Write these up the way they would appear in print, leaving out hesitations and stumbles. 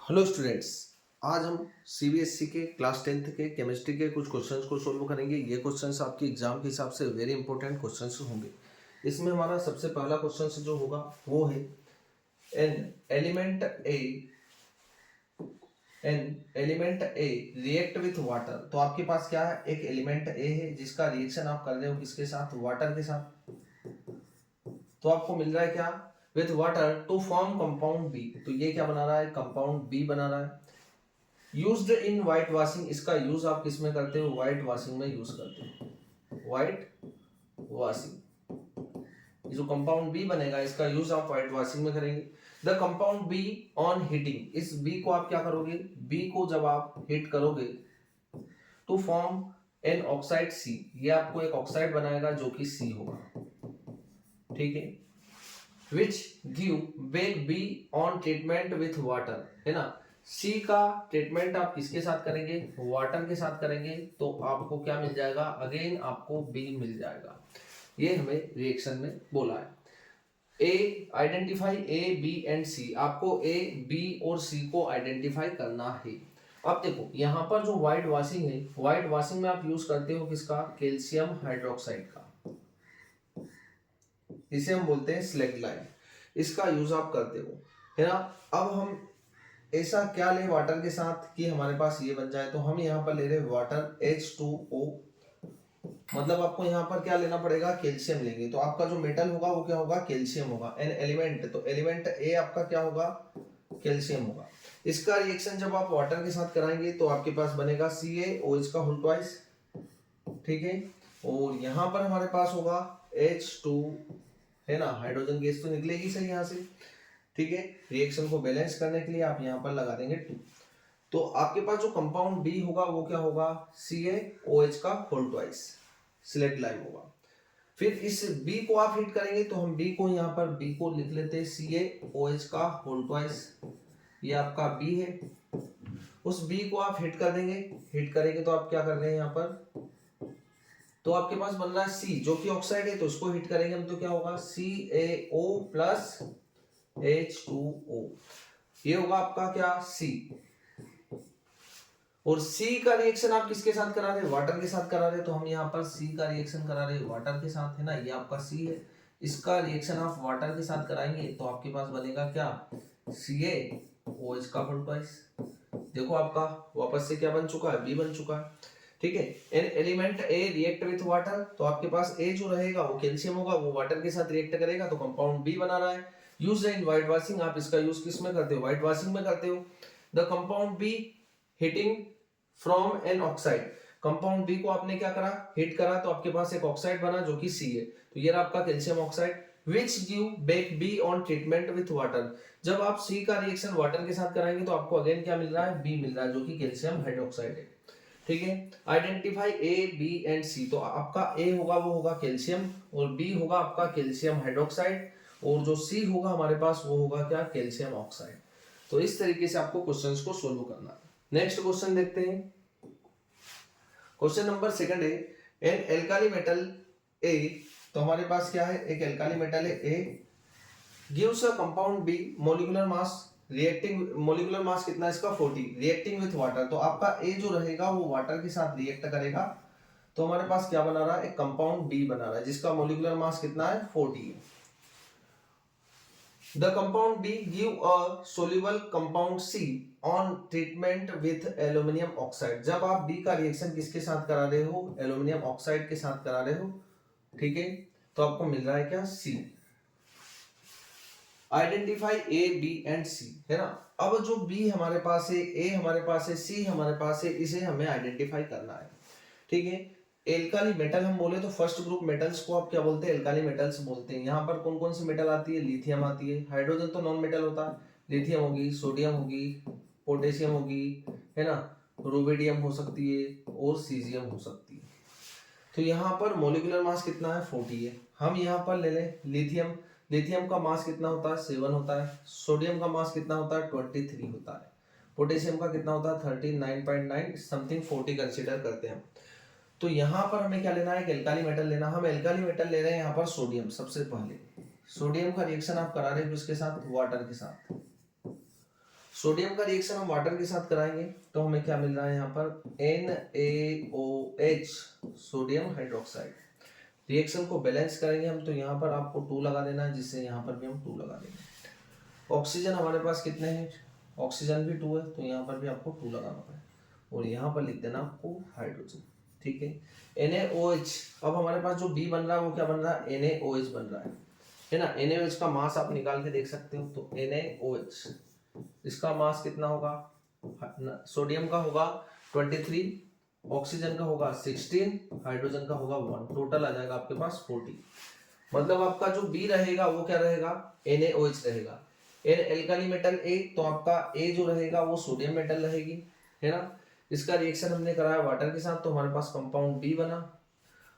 Hello students. आज हम CBSE के क्लास 10th के केमिस्ट्री के कुछ क्वेश्चंस को सोल्व करेंगे। ये क्वेश्चंस आपके एग्जाम के हिसाब से वेरी इंपॉर्टेंट क्वेश्चंस होंगे। इसमें हमारा सबसे पहला क्वेश्चन जो होगा वो है an element A react with water. तो आपके पास क्या है, एक एलिमेंट ए है जिसका रिएक्शन आप कर रहे हो किसके साथ, वाटर के साथ। तो आपको मिल रहा है क्या, with water to form compound B. तो ये क्या बना रहा है, कंपाउंड बी बना रहा है। यूज्ड इन व्हाइट वॉशिंग, इसका यूज आप किस में करते हो, व्हाइट वॉशिंग में यूज करते हो, व्हाइट वॉशिंग। ये जो कंपाउंड बी बनेगा इसका यूज आप व्हाइट वॉशिंग में करेंगे। The compound be on heating, इस बी को आप क्या करोगे, बी को जब आप हीट करोगे टू फॉर्म एन ऑक्साइड सी, ये आपको एक ऑक्साइड बनाएगा जो कि सी होगा, ठीक है। Which give back B on treatment with water, है ना। सी का ट्रीटमेंट आप किसके साथ करेंगे, वाटर के साथ करेंगे, तो आपको क्या मिल जाएगा, अगेन आपको बी मिल जाएगा। ये हमें रिएक्शन में बोला है। ए आइडेंटिफाई ए बी एंड सी, आपको ए बी और सी को आइडेंटिफाई करना है। अब देखो यहाँ पर जो व्हाइट वॉशिंग है, व्हाइट वॉशिंग में आप यूज करते हो किसका, कैल्शियम हाइड्रोक्साइड का, इसे हम बोलते हैं स्लेगलाइन। इसका यूज आप करते हो, है ना। अब हम ऐसा क्या ले वाटर के साथ कि हमारे पास ये बन जाए, तो हम यहाँ पर ले रहे हैं वाटर H2O, मतलब आपको यहाँ पर क्या लेना पड़ेगा, कैल्शियम लेंगे। तो आपका जो मेटल होगा वो क्या होगा, कैल्शियम होगा। एन एलिमेंट, तो एलिमेंट ए आपका क्या होगा, कैल्शियम होगा। इसका रिएक्शन जब आप वाटर के साथ कराएंगे तो आपके पास बनेगा CaOH का होल ट्वाइस, ठीक है। और यहाँ पर हमारे पास होगा H2, है ना, हाइड्रोजन गैस तो निकलेगी सही यहाँ से, ठीक है। रिएक्शन को बैलेंस करने के लिए आप यहाँ पर लगा देंगे 2। तो आपके पास जो कंपाउंड बी होगा वो क्या होगा, CaOH का होल ट्वाइस, सिलेक्ट लाइम होगा। फिर इस बी को आप हिट करेंगे तो हम बी को यहाँ पर बी को लिख लेते हैं CaOH का होल ट्वाइस, ये आपका बी है। उस बी को आप हिट कर देंगे, हिट करेंगे तो आप क्या कर रहे हैं यहाँ पर, तो आपके पास बन रहा है सी जो कि ऑक्साइड है, तो उसको हिट करेंगे हम तो क्या होगा, CaO प्लस H2O, ये होगा आपका क्या, सी। और सी का रिएक्शन आप किसके साथ करा रहे हैं, वाटर के साथ करा रहे हैं, तो हम यहाँ पर सी का रिएक्शन करा रहे हैं वाटर के साथ, है ना। ये आपका सी है, इसका रिएक्शन आप वाटर के साथ कराएंगे तो आपके पास बनेगा क्या, CaOH का होल ट्वाइस। देखो आपका वापस से क्या बन चुका है, बी बन चुका है, ठीक है। An element A react with water, तो आपके पास ए जो रहेगा वो कैल्शियम होगा, वो वाटर के साथ रिएक्ट करेगा तो कंपाउंड बी बना रहा है। यूज इन व्हाइट वॉशिंग, आप इसका यूज किस में करते हो, व्हाइट वॉशिंग में करते हो। The compound B heating from an oxide, compound B को आपने क्या करा, हिट करा, तो आपके पास एक ऑक्साइड बना जो कि सी है, तो ये रहा आपका calcium oxide. Which give back B on treatment with water, जब आप सी का रिएक्शन वाटर के साथ कराएंगे तो आपको अगेन क्या मिल रहा है, बी मिल रहा है जो कि कैल्शियम हाइड्रोक्साइड है, ठीक है। आइडेंटिफाई ए बी एंड सी, तो आपका ए होगा वो होगा कैल्शियम, और बी होगा आपका कैल्शियम हाइड्रोक्साइड, और जो सी होगा हमारे पास वो होगा क्या, कैल्शियम ऑक्साइड। तो इस तरीके से आपको क्वेश्चंस को सोल्व करना है। नेक्स्ट क्वेश्चन देखते हैं। क्वेश्चन नंबर सेकंड है, एन एल्काली मेटल ए, तो हमारे पास क्या है, एक एल्काली मेटल है A, gives a compound B molecular mass reacting, molecular mass कितना है इसका 40, रिएक्टिंग विथ वाटर, तो आपका ए जो रहेगा वो वाटर के साथ रिएक्ट करेगा, तो हमारे पास क्या बना रहा है, एक कंपाउंड बी बना रहा है जिसका मॉलिक्यूलर मास कितना है, 40 है। The compound B give a soluble compound C on treatment with aluminium oxide, जब आप B का रिएक्शन किसके साथ करा रहे हो, एल्यूमिनियम ऑक्साइड के साथ करा रहे हो, ठीक है। तो आपको मिल रहा है क्या, C। Identify A B and C, है ना। अब जो B हमारे पास है, A हमारे पास है, C हमारे पास है, इसे हमें आइडेंटिफाई करना है, ठीक है। एल्काली मेटल हम बोले तो फर्स्ट ग्रुप मेटल्स को आप क्या बोलते हैं, एल्काली मेटल्स बोलते हैं। यहाँ पर कौन कौन सी मेटल आती है, लिथियम आती है, हाइड्रोजन तो नॉन मेटल होता है, लिथियम होगी, सोडियम होगी, पोटेशियम होगी, है ना, रुबिडियम हो सकती है और सीजियम हो सकती है। तो यहाँ पर मोलिकुलर मास कितना है, 40 है। हम यहाँ पर ले लें लिथियम, लिथियम का मास कितना होता है, 7 होता है। सोडियम का मास कितना होता है, 23 होता है। पोटेशियम का कितना होता है, 39.9 समथिंग, 40 कंसिडर करते हैं। तो यहाँ पर हमें क्या लेना है, एक एल्काली मेटल लेना। हम एल्काली मेटल ले रहे हैं यहाँ पर सोडियम। सबसे पहले सोडियम का रिएक्शन आप करा रहे हो किसके साथ, वाटर के साथ। सोडियम का रिएक्शन हम वाटर के साथ कराएंगे तो हमें क्या मिल रहा है यहाँ पर NaOH सोडियम हाइड्रोक्साइड। रिएक्शन को बैलेंस करेंगे हम तो यहाँ पर आपको 2 लगा देना है, जिससे यहाँ पर भी हम 2 लगा देंगे। ऑक्सीजन हमारे पास कितने हैं, ऑक्सीजन भी 2 है तो यहाँ पर भी आपको 2 लगाना पड़ेगा और यहाँ पर लिख देना आपको हाइड्रोजन। ठीक है, NaOH। अब हमारे पास जो B बन रहा है वो क्या बन रहा है, NaOH बन रहा है ना। NaOH का मास आप निकाल के देख सकते हो, तो NaOH इसका मास कितना होगा, सोडियम का होगा 23, ऑक्सीजन का होगा 16, हाइड्रोजन का होगा 1, टोटल आ जाएगा आपके पास 40। मतलब आपका जो बी रहेगा वो क्या रहेगा, NaOH रहेगा। N एल्काली मेटल A, तो आपका A जो रहेगा वो सोडियम मेटल रहेगी, है ना। इसका रिएक्शन हमने कराया वाटर के साथ तो हमारे पास कंपाउंड B बना।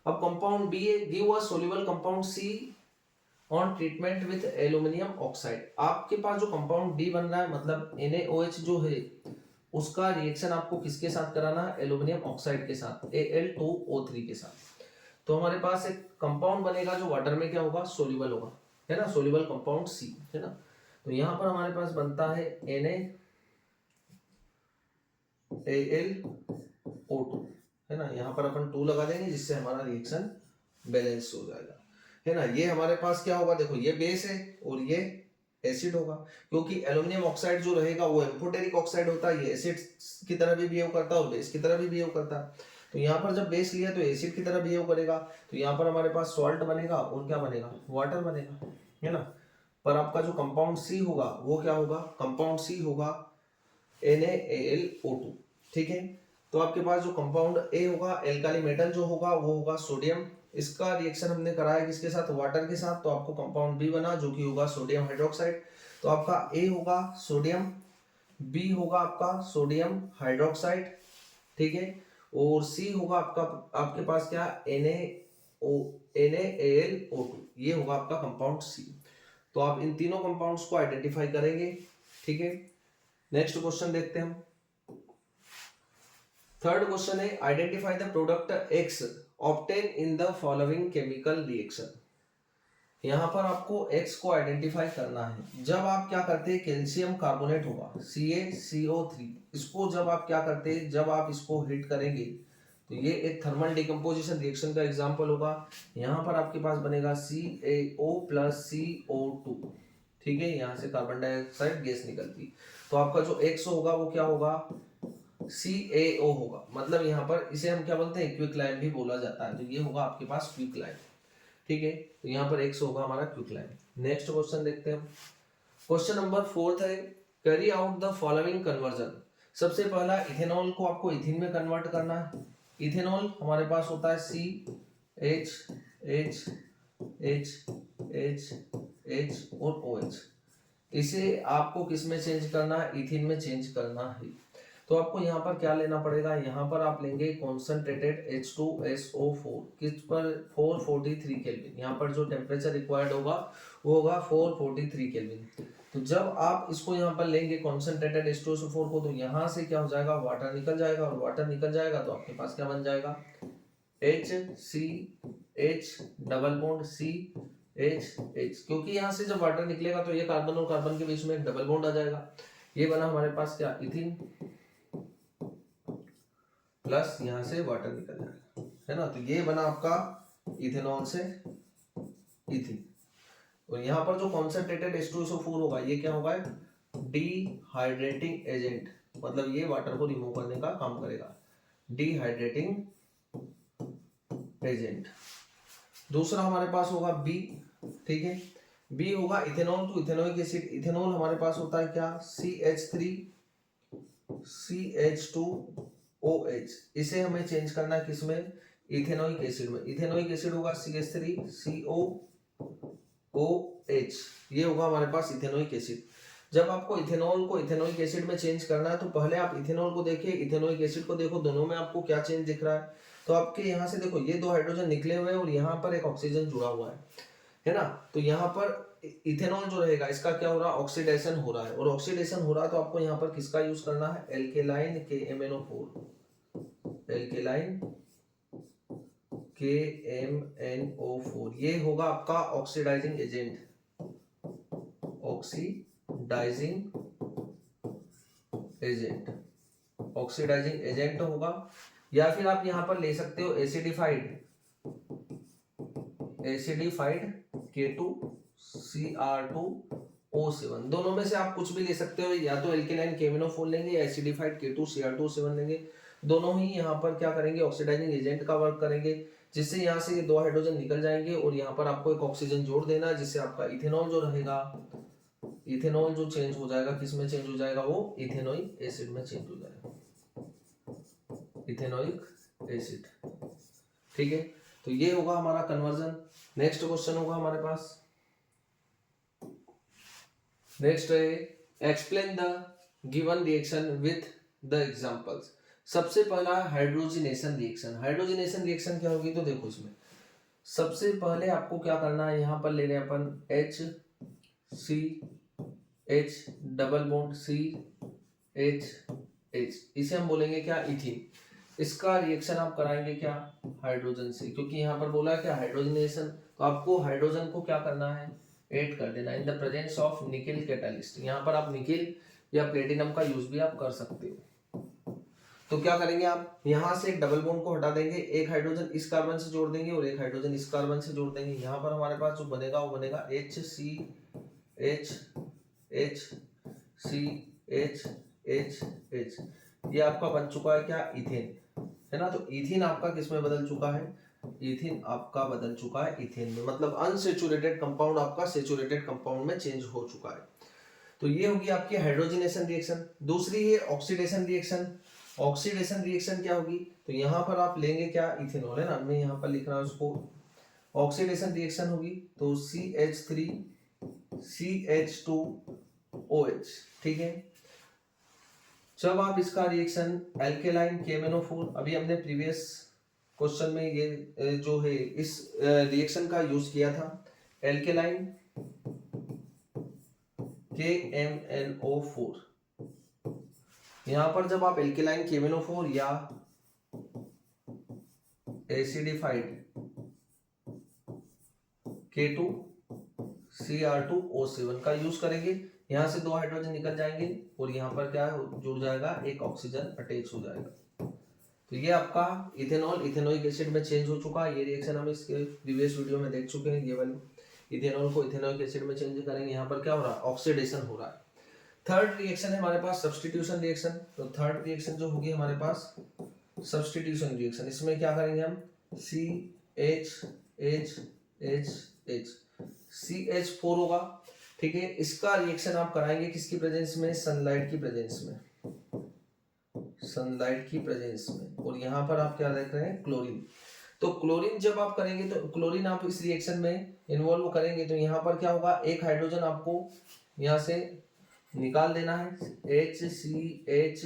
अब compound B give a soluble compound C on treatment with aluminium oxide. आपके पास जो कंपाउंड B बन रहा है मतलब NaOH जो है उसका रिएक्शन आपको किसके साथ कराना है, एल्यूमिनियम ऑक्साइड के साथ, Al2O3 के साथ। तो हमारे पास एक कंपाउंड बनेगा जो वाटर में क्या होगा, सोल्यूबल होगा, है ना, सोल्यूबल कंपाउंड C, है ना। तो यहाँ पर हमारे पास बनता है NaAlO2, है ना। यहाँ पर अपन 2 लगा देंगे जिससे हमारा रिएक्शन बैलेंस हो जाएगा, है ना। ये हमारे पास क्या होगा, देखो ये बेस है और ये एसिड होगा, क्योंकि एल्यूमिनियम ऑक्साइड जो रहेगा वो एम्फोटेरिक ऑक्साइड होता है, ये एसिड की तरह भी बिहेव करता है और बेस की तरह भी बिहेव करता है। तो यहाँ पर जब बेस लिया तो एसिड की तरह बिहेव करेगा, तो यहाँ पर हमारे पास सॉल्ट बनेगा और क्या बनेगा, वाटर बनेगा, है ना। पर आपका जो कंपाउंड C होगा वो क्या होगा, कंपाउंड C होगा NaAlO2। ठीक है, तो आपके पास जो कंपाउंड A होगा, एल्काली मेटल जो होगा वो होगा सोडियम। इसका रिएक्शन हमने कराया किसके साथ, वाटर के साथ, तो आपको कंपाउंड B बना जो कि होगा सोडियम हाइड्रोक्साइड। तो आपका A होगा सोडियम, B होगा आपका सोडियम हाइड्रोक्साइड, ठीक है, और C होगा आपका, आपके पास क्या, NaAlO2, ये होगा आपका कंपाउंड C। तो आप इन तीनों कंपाउंड्स को आइडेंटिफाई करेंगे, ठीक है। नेक्स्ट क्वेश्चन देखते हैं हम। थर्ड क्वेश्चन है identify the product X obtain in the following chemical reaction. यहाँ पर आपको X को आइडेंटिफाई करना है। जब आप क्या करते हैं, कैल्शियम कार्बोनेट होगा CaCO3, इसको जब आप क्या करते हैं, जब आप इसको हीट करेंगे तो ये एक थर्मल डिकम्पोजिशन रिएक्शन का एग्जांपल होगा। यहाँ पर आपके पास बनेगा CaO प्लस CO2, ठीक है, यहाँ से कार्बन डाइऑक्साइड गैस निकलती। तो आपका जो X होगा वो क्या होगा, CaO होगा। मतलब यहाँ पर इसे हम क्या बोलते हैं, क्विक लाइन भी बोला जाता है। तो ये होगा आपके पास क्विक लाइन, ठीक है। तो यहाँ पर X होगा हमारा क्विक लाइन। नेक्स्ट क्वेश्चन देखते हैं हम। क्वेश्चन नंबर 4 है carry out the following conversion. सबसे पहला इथेनॉल को आपको इथिन में कन्वर्ट करना है। इथेनॉल हमारे पास होता है CH और OH। इसे आपको किस में चेंज करना है, इथिन में चेंज करना है। तो आपको यहाँ पर क्या लेना पड़ेगा, यहाँ पर आप लेंगे कॉन्सेंट्रेटेड H2SO4 किस पर 443 केल्विन। यहाँ पर जो टेम्परेचर रिक्वायर्ड होगा वो होगा 443 केल्विन। तो जब आप इसको यहाँ पर लेंगे कॉन्सेंट्रेटेड H2SO4 को, तो यहाँ से क्या हो जाएगा, वाटर निकल जाएगा, और वाटर निकल जाएगा तो आपके पास क्या बन जाएगा, HCH डबल बॉन्ड CHH, क्योंकि यहाँ से जब वाटर निकलेगा तो ये कार्बन और कार्बन के बीच में एक डबल बॉन्ड आ जाएगा। ये बना हमारे पास क्या, इथिन, प्लस यहाँ से वाटर निकल जाएगा, है ना। तो ये बना आपका इथेनॉल से इथिन। और यहाँ पर जो कॉन्सेंट्रेटेड H2SO4 होगा ये क्या होगा, डिहाइड्रेटिंग एजेंट, मतलब ये वाटर को रिमूव करने का काम करेगा, डिहाइड्रेटिंग एजेंट। दूसरा हमारे पास होगा B, ठीक है, B होगा इथेनॉल, तो इथेनोइक एसिड। इथेनॉल हमारे पास होता है क्या, CH3CH2OH। इसे हमें चेंज करना है किसमें, इथेनोइक एसिड में। इथेनोइक एसिड होगा CH3COOH, ये होगा हमारे पास इथेनोइक एसिड। जब आपको इथेनॉल को इथेनोइक एसिड में चेंज करना है तो पहले आप इथेनॉल को देखिए, इथेनोइक एसिड को देखो, दोनों में आपको क्या चेंज दिख रहा है। तो आपके यहाँ से देखो ये 2 हाइड्रोजन निकले हुए हैं और यहाँ पर एक ऑक्सीजन जुड़ा हुआ है ना। तो यहाँ पर इथेनॉल जो रहेगा इसका क्या हो रहा है, ऑक्सीडेशन हो रहा है, और ऑक्सीडेशन हो रहा है तो आपको यहाँ पर किसका यूज करना है, एल्केलाइन KMNO4, एल्केलाइन KMNO4, ये होगा आपका oxidising agent, oxidising agent, oxidising agent होगा। या फिर आप यहाँ पर ले सकते हो एसिडिफाइड K2Cr2O7, दोनों में से आप कुछ भी ले सकते हो, या तो एल्केलाइन KMnO4 लेंगे या एसिडिफाइड K2Cr2O7 लेंगे। दोनों ही यहाँ पर क्या करेंगे, ऑक्सीडाइजिंग एजेंट का वर्क करेंगे, जिससे यहाँ से ये 2 हाइड्रोजन निकल जाएंगे और यहाँ पर आपको एक ऑक्सीजन जोड़ देना, जिससे आपका इथेनॉल जो रहेगा, इथेनॉल जो चेंज हो जाएगा, किस में चेंज हो जाएगा, वो इथेनोइक एसिड में चेंज हो जाएगा, इथेनोइक एसिड। ठीक है, तो ये होगा हमारा कन्वर्जन। नेक्स्ट क्वेश्चन होगा हमारे पास, नेक्स्ट है explain the given reaction with the examples. सबसे पहला हाइड्रोजनेशन रिएक्शन। हाइड्रोजनेशन रिएक्शन क्या होगी, तो देखो इसमें सबसे पहले आपको क्या करना है, यहाँ पर ले रहे हैं अपन HCH डबल बॉन्ड CHH, इसे हम बोलेंगे क्या, इथीन। इसका रिएक्शन आप कराएंगे क्या, हाइड्रोजन से, क्योंकि यहाँ पर बोला है क्या, हाइड्रोजनेशन, तो आपको हाइड्रोजन को क्या करना है, ऐड कर देना in the presence of nickel catalyst. यहाँ पर आप निकेल या प्लेटिनम का यूज भी आप कर सकते हो। तो क्या करेंगे, आप यहाँ से एक डबल बॉन्ड को हटा देंगे, एक हाइड्रोजन इस कार्बन से जोड़ देंगे और एक हाइड्रोजन इस कार्बन से जोड़ देंगे। यहाँ पर हमारे पास जो बनेगा वो बनेगा HCHHCHH, ये आपका बन चुका है क्या, इथेन, है ना। तो इथीन आपका किस में बदल चुका है, इथीन आपका बदल चुका है इथेन में, मतलब अनसेचुरेटेड कंपाउंड आपका सेचुरेटेड कंपाउंड में चेंज हो चुका है। तो ये होगी आपकी हाइड्रोजनेशन रिएक्शन। दूसरी है ऑक्सीडेशन रिएक्शन। ऑक्सीडेशन रिएक्शन क्या होगी, तो यहाँ पर आप लेंगे क्या, इथेनॉल, है ना, मैं यहाँ पर लिख रहा हूँ उसको। ऑक्सीडेशन रिएक्शन होगी तो CH3CH2OH, ठीक है। जब आप इसका रिएक्शन एल्केलाइन KMnO4, अभी हमने प्रीवियस क्वेश्चन में ये जो है इस रिएक्शन का यूज किया था, एल्केलाइन KMnO4। यहाँ पर जब आप एल्केलाइन KMnO4 या एसिडिफाइड K2Cr2O7 का यूज करेंगे, यहाँ से 2 हाइड्रोजन निकल जाएंगे और यहाँ पर क्या जुड़ जाएगा, एक ऑक्सीजन अटैच हो जाएगा। तो ये आपका इथेनॉल इथेनोइक एसिड में चेंज हो चुका है। ये रिएक्शन हम इसके प्रीवियस वीडियो में देख चुके हैं। ये वाली इथेनॉल को इथेनोइक एसिड में चेंज करेंगे, यहाँ पर क्या हो रहा है, ऑक्सीडेशन हो रहा है। थर्ड रिएक्शन है हमारे पास सब्स्टिट्यूशन रिएक्शन। तो थर्ड रिएक्शन जो होगी हमारे पास सब्स्टिट्यूशन रिएक्शन, इसमें क्या करेंगे हम, CH4 होगा, ठीक है। इसका रिएक्शन आप कराएंगे किसकी प्रेजेंस में, सनलाइट की प्रेजेंस में, सनलाइट की प्रेजेंस में। और यहाँ पर आप क्या देख रहे हैं, क्लोरीन। तो क्लोरीन जब आप करेंगे, तो क्लोरीन आप इस रिएक्शन में इन्वॉल्व करेंगे, तो यहाँ पर क्या होगा, एक हाइड्रोजन आपको यहाँ से निकाल देना है, HCHH,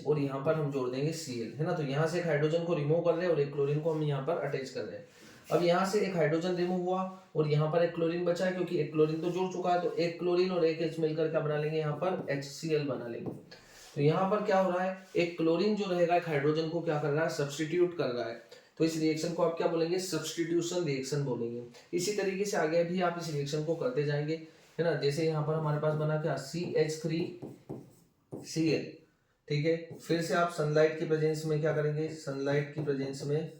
और यहाँ पर हम जोड़ देंगे Cl, है ना। तो यहाँ से एक हाइड्रोजन को रिमूव कर रहे हैं और एक क्लोरीन को हम यहाँ पर अटैच कर रहे हैं। अब यहाँ से एक हाइड्रोजन रिमूव हुआ और यहाँ पर एक क्लोरीन बचा है, क्योंकि एक क्लोरीन तो जुड़ चुका है, तो एक क्लोरीन और एक H मिलकर क्या बना लेंगे, यहाँ पर HCl बना लेंगे। तो यहाँ पर क्या हो रहा है, एक क्लोरीन जो रहेगा एक हाइड्रोजन को क्या कर रहा है, सब्स्टिट्यूट कर रहा है। तो इस रिएक्शन को आप क्या बोलेंगे, सब्स्टिट्यूशन रिएक्शन बोलेंगे। इसी तरीके से आगे भी आप इस रिएक्शन को करते जाएंगे, है ना। जैसे यहाँ पर हमारे पास बना क्या, CH3Cl, ठीक है। फिर से आप सनलाइट की प्रेजेंस में क्या करेंगे, सनलाइट की प्रेजेंस में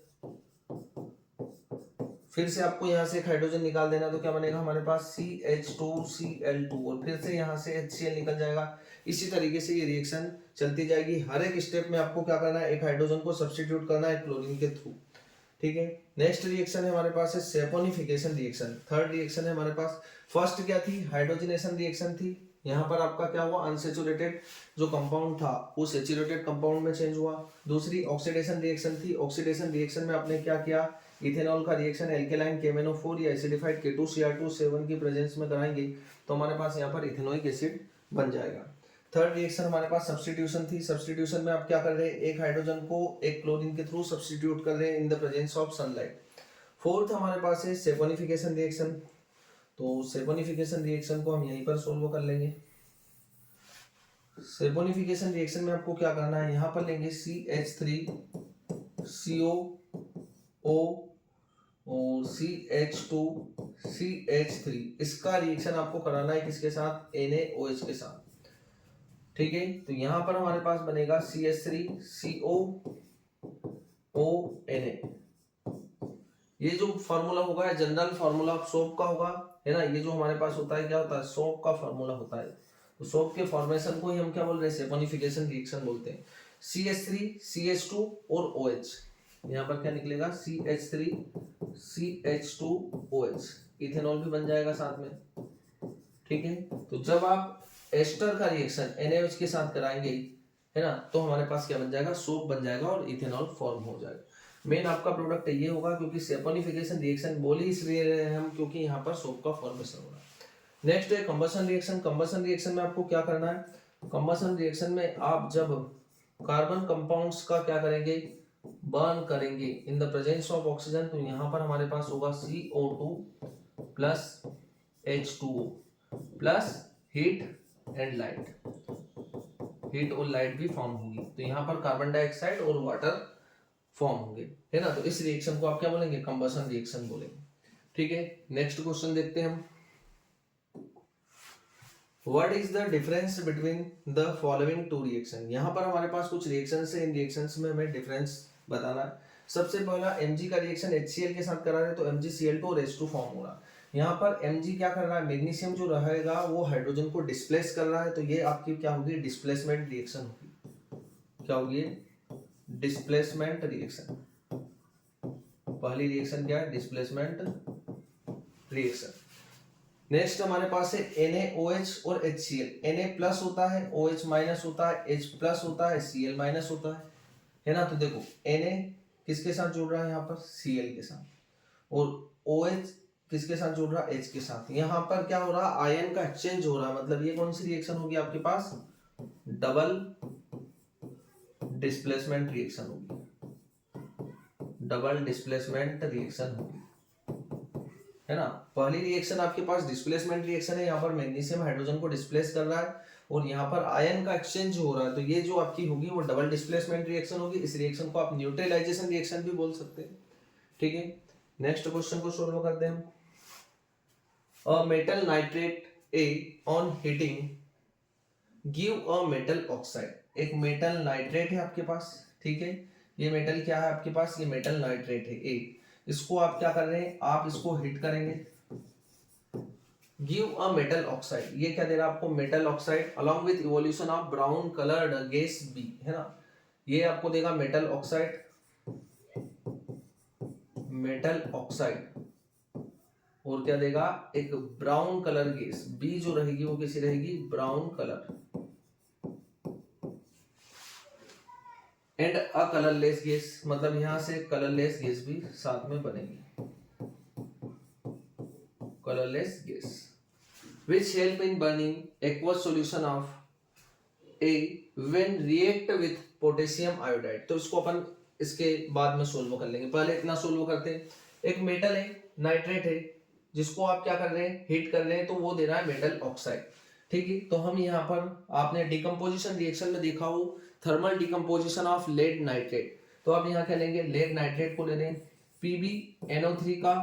फिर से आपको यहाँ से एक हाइड्रोजन निकाल देना, तो क्या बनेगा हमारे पास CH2Cl2, और फिर से यहाँ से HCl निकल जाएगा। इसी तरीके से ये रिएक्शन चलती जाएगी। हर एक स्टेप में आपको क्या करना है, एक हाइड्रोजन को सब्स्टिट्यूट करना है क्लोरीन के थ्रू, ठीक है। नेक्स्ट रिएक्शन है हमारे पास है सेपोनिफिकेशन रिएक्शन। थर्ड रिएक्शन है हमारे पास। फर्स्ट क्या थी, हाइड्रोजनेशन रिएक्शन थी। यहाँ पर आपका क्या हुआ, अनसेचुरेटेड जो कंपाउंड था वो सेचुरेटेड कंपाउंड में चेंज हुआ। दूसरी ऑक्सीडेशन रिएक्शन थी। ऑक्सीडेशन रिएक्शन में आपने क्या किया, इथेनॉल का रिएक्शन एल्केलाइन KMnO4 या एसिडिफाइड K2Cr2O7 की प्रेजेंस में कराएंगे, तो हमारे पास यहाँ पर इथेनोइक एसिड बन जाएगा। थर्ड रिएक्शन हमारे पास सब्स्टिट्यूशन थी। सब्स्टिट्यूशन में आप क्या कर रहे हैं, एक हाइड्रोजन को एक क्लोरीन के थ्रू सब्स्टिट्यूट कर रहे हैं in the presence of sunlight. Fourth हमारे पास है सेपोनिफिकेशन रिएक्शन। तो सेपोनिफिकेशन रिएक्शन को हम यहीं पर सोल्व कर लेंगे। सेपोनिफिकेशन रिएक्शन में आपको क्या करना है, यहाँ पर लेंगे CH3CO और CH2CH3, इसका रिएक्शन आपको कराना है किसके साथ, NaOH के साथ, ठीक है, तो यहाँ पर हमारे पास बनेगा CH3COONA। ये जो फॉर्मूला होगा जनरल फॉर्मूला ऑफ सोप का होगा, है ना। ये जो हमारे पास होता है क्या होता है, सोप का फॉर्मूला होता है। तो सोप के फॉर्मेशन को ही हम क्या बोल रहे हैं, सेपोनिफिकेशन रिएक्शन बोलते हैं। CH3 CH2 और OH, यहाँ पर क्या निकलेगा, CH3 CH2OH, इथेनॉल भी बन जाएगा साथ में। ठीक है, तो जब आप एस्टर का रिएक्शन NaOH के साथ कराएंगे, है ना, तो हमारे पास क्या बन जाएगा, सोप बन जाएगा और इथेनॉल फॉर्म हो जाएगा। मेन आपका प्रोडक्ट ये होगा, क्योंकि सेपोनिफिकेशन रिएक्शन बोल ही इसलिए रहे हैं हम, क्योंकि यहाँ पर सोप का फॉर्मेशन हो रहा है। नेक्स्ट है कंबशन रिएक्शन। कंबशन रिएक्शन में आपको क्या करना है, कंबशन रिएक्शन में आप जब कार्बन कंपाउंड्स का क्या करेंगे, बर्न करेंगे in the presence of oxygen, तो यहाँ पर हमारे पास होगा CO2 plus H2O plus heat and light, heat और लाइट भी फॉर्म होगी, तो यहाँ पर कार्बन डाइऑक्साइड और वाटर फॉर्म होंगे, है ना। तो इस रिएक्शन को आप क्या बोलेंगे, कंबशन रिएक्शन बोलेंगे। ठीक है, नेक्स्ट क्वेश्चन देखते हैं हम। What is the difference between the following two reaction. यहाँ पर हमारे पास कुछ रिएक्शंस है, इन रिएक्शंस में हमें डिफरेंस बताना है। सबसे पहला Mg का रिएक्शन HCl के साथ करा रहे, तो MgCl2 और H2 फॉर्म हो रहा। यहाँ पर Mg क्या कर रहा है, मैग्नीशियम जो रहेगा वो हाइड्रोजन को डिस्प्लेस कर रहा है, तो ये आपकी क्या होगी, डिस्प्लेसमेंट रिएक्शन होगी। क्या होगी, डिस्प्लेसमेंट रिएक्शन। पहली रिएक्शन क्या है, डिस्प्लेसमेंट रिएक्शन। नेक्स्ट हमारे पास है NaOH और HCl। Na प्लस होता है, OH माइनस होता है, H प्लस होता है, Cl माइनस होता है ना। तो देखो Na किसके साथ जुड़ रहा है, यहाँ पर Cl के साथ, और OH किसके साथ जुड़ रहा है, H के साथ। यहाँ पर क्या हो रहा है, आयन का एक्सचेंज हो रहा है, मतलब ये कौन सी रिएक्शन होगी आपके पास, डबल डिस्प्लेसमेंट रिएक्शन होगी, डबल डिस्प्लेसमेंट रिएक्शन होगी, है ना। पहली रिएक्शन आपके पास डिस्प्लेसमेंट रिएक्शन है, यहाँ पर मैग्नीशियम हाइड्रोजन को डिस्प्लेस कर रहा है और यहाँ पर आयन का एक्सचेंज हो रहा है, तो ये जो आपकी होगी वो डबल डिस्प्लेसमेंट रिएक्शन होगी। इस रिएक्शन को आप न्यूट्रलाइजेशन रिएक्शन भी बोल सकते हैं। ठीक है, नेक्स्ट क्वेश्चन को सोल्व करते हैं हम। A metal nitrate A on heating give a metal oxide. एक मेटल नाइट्रेट है आपके पास, ठीक है, ये मेटल क्या है आपके पास, ये मेटल नाइट्रेट है A। इसको आप क्या कर रहे हैं, आप इसको हिट करेंगे, गिव अ मेटल ऑक्साइड, ये क्या दे रहा है आपको, metal oxide along with evolution of brown coloured gas B, है ना। ये आपको देगा मेटल ऑक्साइड, मेटल ऑक्साइड, और क्या देगा, एक ब्राउन कलर गैस B जो रहेगी वो कैसी रहेगी, brown colour, and a colourless gas, मतलब यहां से कलरलेस गैस भी साथ में बनेगी, colourless gas, which help in burning aqueous solution of A when react with potassium iodide। तो इसको अपन इसके बाद में सोल्व कर लेंगे, पहले इतना सोल्व करते हैं। एक मेटल है, नाइट्रेट है, जिसको आप क्या कर रहे हैं, हीट कर रहे हैं, तो वो दे रहा है मेटल ऑक्साइड। ठीक है, तो हम यहाँ पर आपने डिकम्पोजिशन रिएक्शन में देखा हो, thermal decomposition of lead nitrate, तो आप यहाँ क्या लेंगे, लेड नाइट्रेट को ले लें PbNO3 का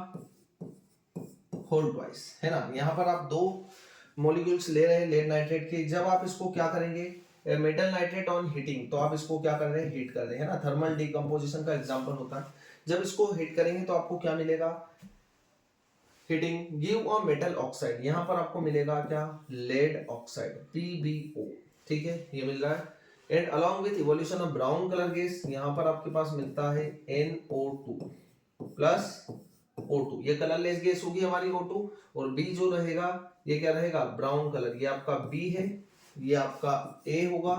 होल ट्वाइस, है ना। यहाँ पर आप दो मॉलिक्यूल्स ले रहे हैं लेड नाइट्रेट के, जब आप इसको क्या करेंगे, मेटल नाइट्रेट ऑन हीटिंग, तो आप इसको क्या कर रहे हैं, हीट कर रहे हैं, है ना। थर्मल डिकम्पोजिशन का एग्जांपल होता है, जब इसको हीट करेंगे तो आपको क्या मिलेगा, heating give a metal oxide, यहाँ पर आपको मिलेगा क्या, लेड ऑक्साइड PbO, ठीक है, ये मिल रहा है। And along with evolution of brown colour gas, यहाँ पर आपके पास मिलता है NO2 प्लस O2, ये कलरलेस गैस होगी हमारी O2, और B जो रहेगा ये क्या रहेगा, ब्राउन कलर, ये आपका B है, ये आपका A होगा,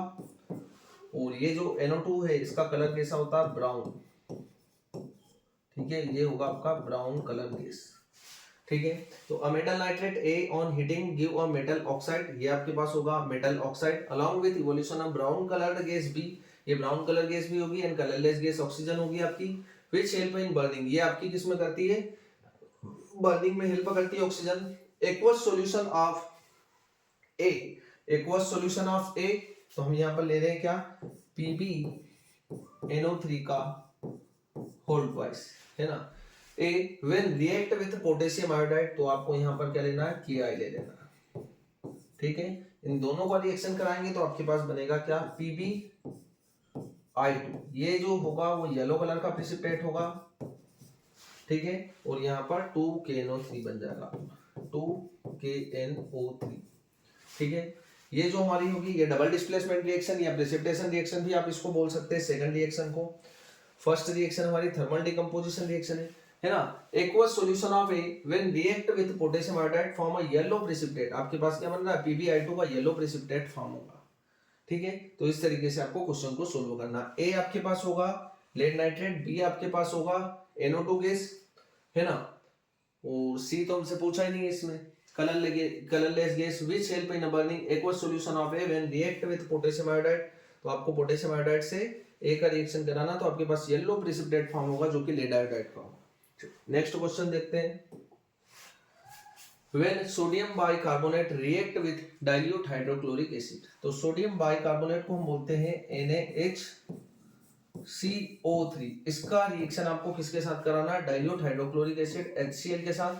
और ये जो NO2 है इसका कलर कैसा होता है, ब्राउन, ठीक है, ये होगा आपका ब्राउन कलर गैस। ठीक है, तो a metal nitrate A on heating give a metal oxide, ये आपके पास होगा metal oxide along with evolution of brown coloured gas B, ये ब्राउन कलर गैस भी होगी, एंड कलरलेस गैस ऑक्सीजन होगी आपकी, व्हिच हेल्प इन बर्निंग, ये आपकी किस में करती है, बर्निंग में हेल्प करती है oxygen. Aqueous solution of A, aqueous solution of A, तो हम यहाँ पर ले रहे हैं क्या, PbNO3 का होल ट्वाइस, है ना। A when react with potassium iodide, तो आपको यहाँ पर क्या लेना है, Ki ले लेना है, ठीक है, इन दोनों का रिएक्शन कराएंगे तो आपके पास बनेगा क्या, PbI2। ये जो होगा वो येलो कलर का प्रेसिपिटेट होगा, ठीक है, और यहाँ पर 2KNO3 बन जाएगा, 2KNO3, ठीक है। ये जो हमारी होगी ये डबल डिस्प्लेसमेंट रिएक्शन या प्रेसिपिटेशन रिएक्शन भी आप इसको बोल सकते हैं, सेकंड रिएक्शन को। फर्स्ट रिएक्शन हमारी थर्मल डिकम्पोजिशन रिएक्शन है ना। Aqueous solution of A when react with potassium iodide form a yellow precipitate, आपके पास क्या बन रहा है, PbI2 का येलो प्रेसिपिटेट फॉर्म होगा, ठीक है। तो इस तरीके से आपको क्वेश्चन को सोल्व करना। ए आपके पास होगा लेड नाइट्रेट, बी आपके पास होगा NO2 गैस, है ना, और सी तो हमसे पूछा ही नहीं है इसमें, colourless gas which help in burning aqueous solution of A when react with potassium iodide. तो आपको पोटेशियम आयोडाइड से ए का रिएक्शन कराना, तो आपके पास येलो प्रेसिपिटेट फॉर्म होगा जो कि लेड आयोडाइड का होगा। नेक्स्ट क्वेश्चन देखते हैं। When sodium bicarbonate react with dilute hydrochloric acid, तो सोडियम बाइकार्बोनेट को हम बोलते हैं NaHCO3। इसका रिएक्शन आपको किसके साथ कराना है, डाइल्यूट हाइड्रोक्लोरिक एसिड HCl के साथ,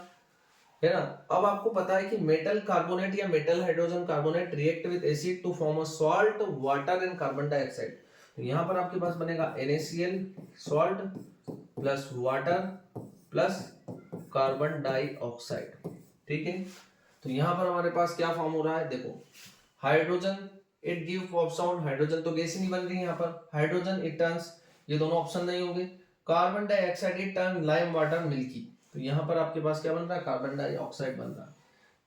है ना। अब आपको पता है कि मेटल कार्बोनेट या metal hydrogen carbonate react with acid to form a salt, water and carbon dioxide. तो यहाँ पर आपके पास बनेगा NaCl salt plus water plus carbon dioxide, ठीक है। तो यहाँ पर हमारे पास क्या फॉर्म हो रहा है, देखो hydrogen it give pop sound, hydrogen तो गैस ही नहीं बन रही है यहाँ पर, हाइड्रोजन इट टर्न्स, ये दोनों ऑप्शन नहीं होंगे। Carbon dioxide it turn lime water milky, तो यहाँ पर आपके पास क्या बन रहा है, कार्बन डाइऑक्साइड बन रहा है।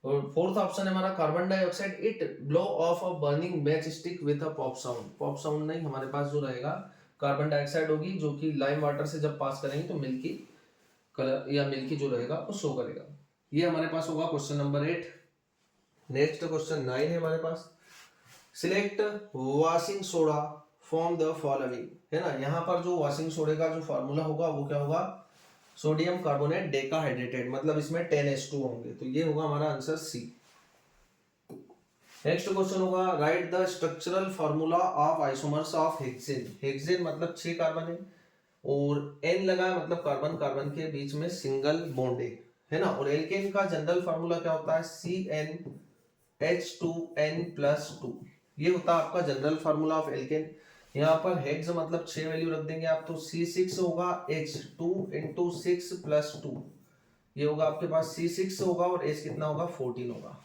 और फोर्थ ऑप्शन है हमारा carbon dioxide it blow of a burning match stick with a pop sound, pop sound नहीं, हमारे पास जो रहेगा कार्बन डाइऑक्साइड होगी जो कि लाइम वाटर से जब पास करेंगे तो मिल्की कलर या मिल्की जो रहेगा वो शो करेगा। ये हमारे पास होगा क्वेश्चन नंबर 8। नेक्स्ट क्वेश्चन 9 है हमारे पास। Select washing soda from the following, है ना। यहाँ पर जो वॉशिंग सोडे का जो फार्मूला होगा वो क्या होगा, सोडियम कार्बोनेट डेकाहाइड्रेटेड, मतलब इसमें 10H2 होंगे, तो ये होगा हमारा आंसर सी। नेक्स्ट क्वेश्चन होगा right the structural formula of isomers of hexane. Hexane मतलब 6 कार्बन है और N लगा है मतलब कार्बन कार्बन के बीच में सिंगल बॉन्ड है ना। और एल्केन का जनरल फार्मूला क्या होता है, CnH2n+2, ये होता है आपका जनरल फार्मूला ऑफ एल्केन। यहाँ पर हेक्स मतलब 6 वैल्यू रख देंगे आप, तो C6 होगा H2 × 6 + 2, ये होगा आपके पास C6 होगा और H कितना होगा 14 होगा,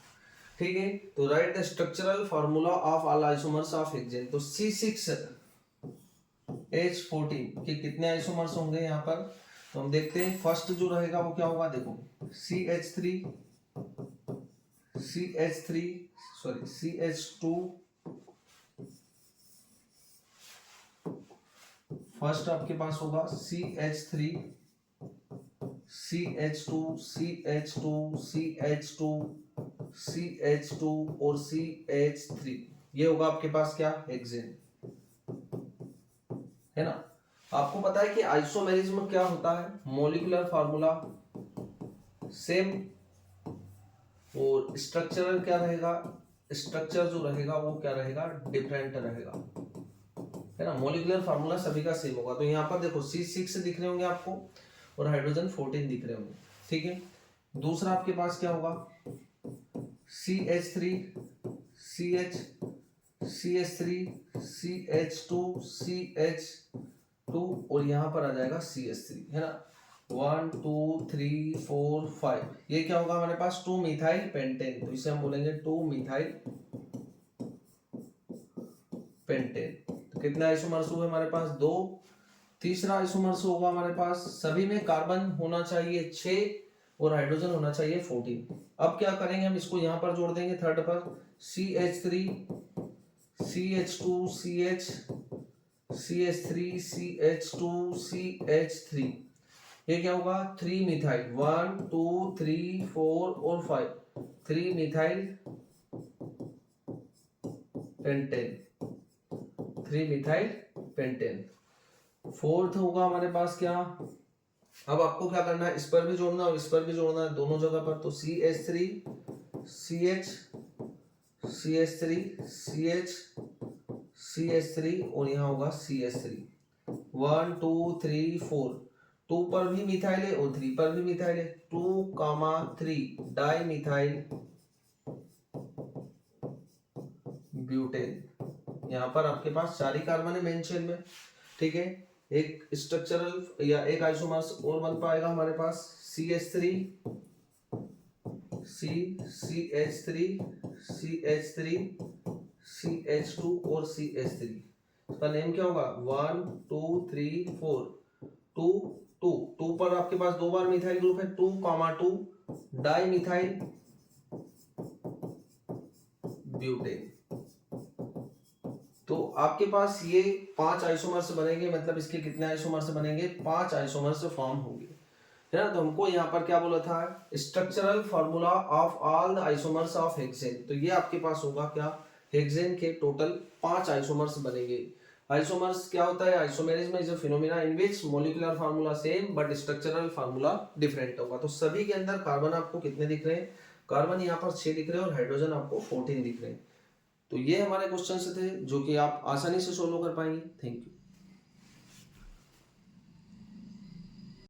ठीक है। तो right the structural formula of all isomers of hexane, तो C6H14 के कितने आइसोमर्स होंगे यहाँ पर, तो हम देखते हैं। फर्स्ट जो रहेगा वो क्या होगा, देखो CH2, फर्स्ट आपके पास होगा CH3, CH2, CH2, CH2, CH2 और CH3, ये होगा आपके पास क्या, हेक्सेन, है ना। आपको पता है कि आइसोमेरिज्म क्या होता है, मॉलिक्यूलर फार्मूला सेम और स्ट्रक्चरल क्या रहेगा, स्ट्रक्चर जो रहेगा वो क्या रहेगा, डिफरेंट रहेगा, है ना। मॉलिक्यूलर फार्मूला सभी का सेम होगा। तो यहाँ पर देखो C6 दिख रहे होंगे आपको और हाइड्रोजन 14 दिख रहे होंगे, ठीक है। दूसरा आपके पास क्या होगा, CH3, CH3, CH2, CH2 और यहाँ पर आ जाएगा CH3, है ना। 1 2 3 4 5, ये क्या होगा हमारे पास 2 मिथाइल पेंटेन, तो इसे हम बोलेंगे 2 मिथाइल पेंटेन। तो कितने आइसोमर्स हुए हमारे पास, 2। तीसरा आइसोमर्स होगा हमारे पास, सभी में कार्बन होना चाहिए 6 और हाइड्रोजन होना चाहिए 14। अब क्या करेंगे, हम इसको यहाँ पर जोड़ देंगे थर्ड पर, CH3, CH2, CH3, CH2, CH3, ये क्या होगा 3 मिथाइल, 1 2 3 4 और 5, 3 methyl pentane, 3 methyl pentane. Fourth होगा हमारे पास क्या, अब आपको क्या करना है, इस पर भी जोड़ना और इस पर भी जोड़ना है, दोनों जगह पर। तो CH3, CH, CH3, CH, CH3 और यहाँ होगा CH3, 1 2 3 4, 2 पर भी मिथाइल है और 3 पर भी मिथाइल है, 2, 3 डाई मिथाइल ब्यूटेन। यहाँ पर आपके पास 4 ही कार्बन है मेन चेन में, ठीक है। एक स्ट्रक्चरल या एक आइसोमर्स और बन पाएगा हमारे पास CH3 CH3 CH3 CH2 और CH3। इसका नेम क्या होगा? 1 2 3 4 2 2 2 पर आपके पास 2 बार मिथाइल ग्रुप है, 2,2 डाई मिथाइल ब्यूटेन। तो आपके पास ये 5 आइसोमर्स बनेंगे, मतलब इसके कितने आइसोमर्स बनेंगे? 5 आइसोमर्स फॉर्म होंगे, है ना। तो हमको यहाँ पर क्या बोला था? Structural formula of all the isomers of hexane. तो ये आपके पास होगा क्या? हेक्सेन के टोटल 5 आइसोमर्स बनेंगे। आइसोमर्स क्या होता है? Isomerism is a phenomena in which molecular formula same but structural formula different होगा। तो सभी के अंदर कार्बन आपको कितने दिख रहे हैं? कार्बन यहाँ पर 6 दिख रहे हैं और हाइड्रोजन आपको 14 दिख रहे हैं। तो ये हमारे क्वेश्चन थे जो कि आप आसानी से सोल्व कर पाएंगे। Thank you.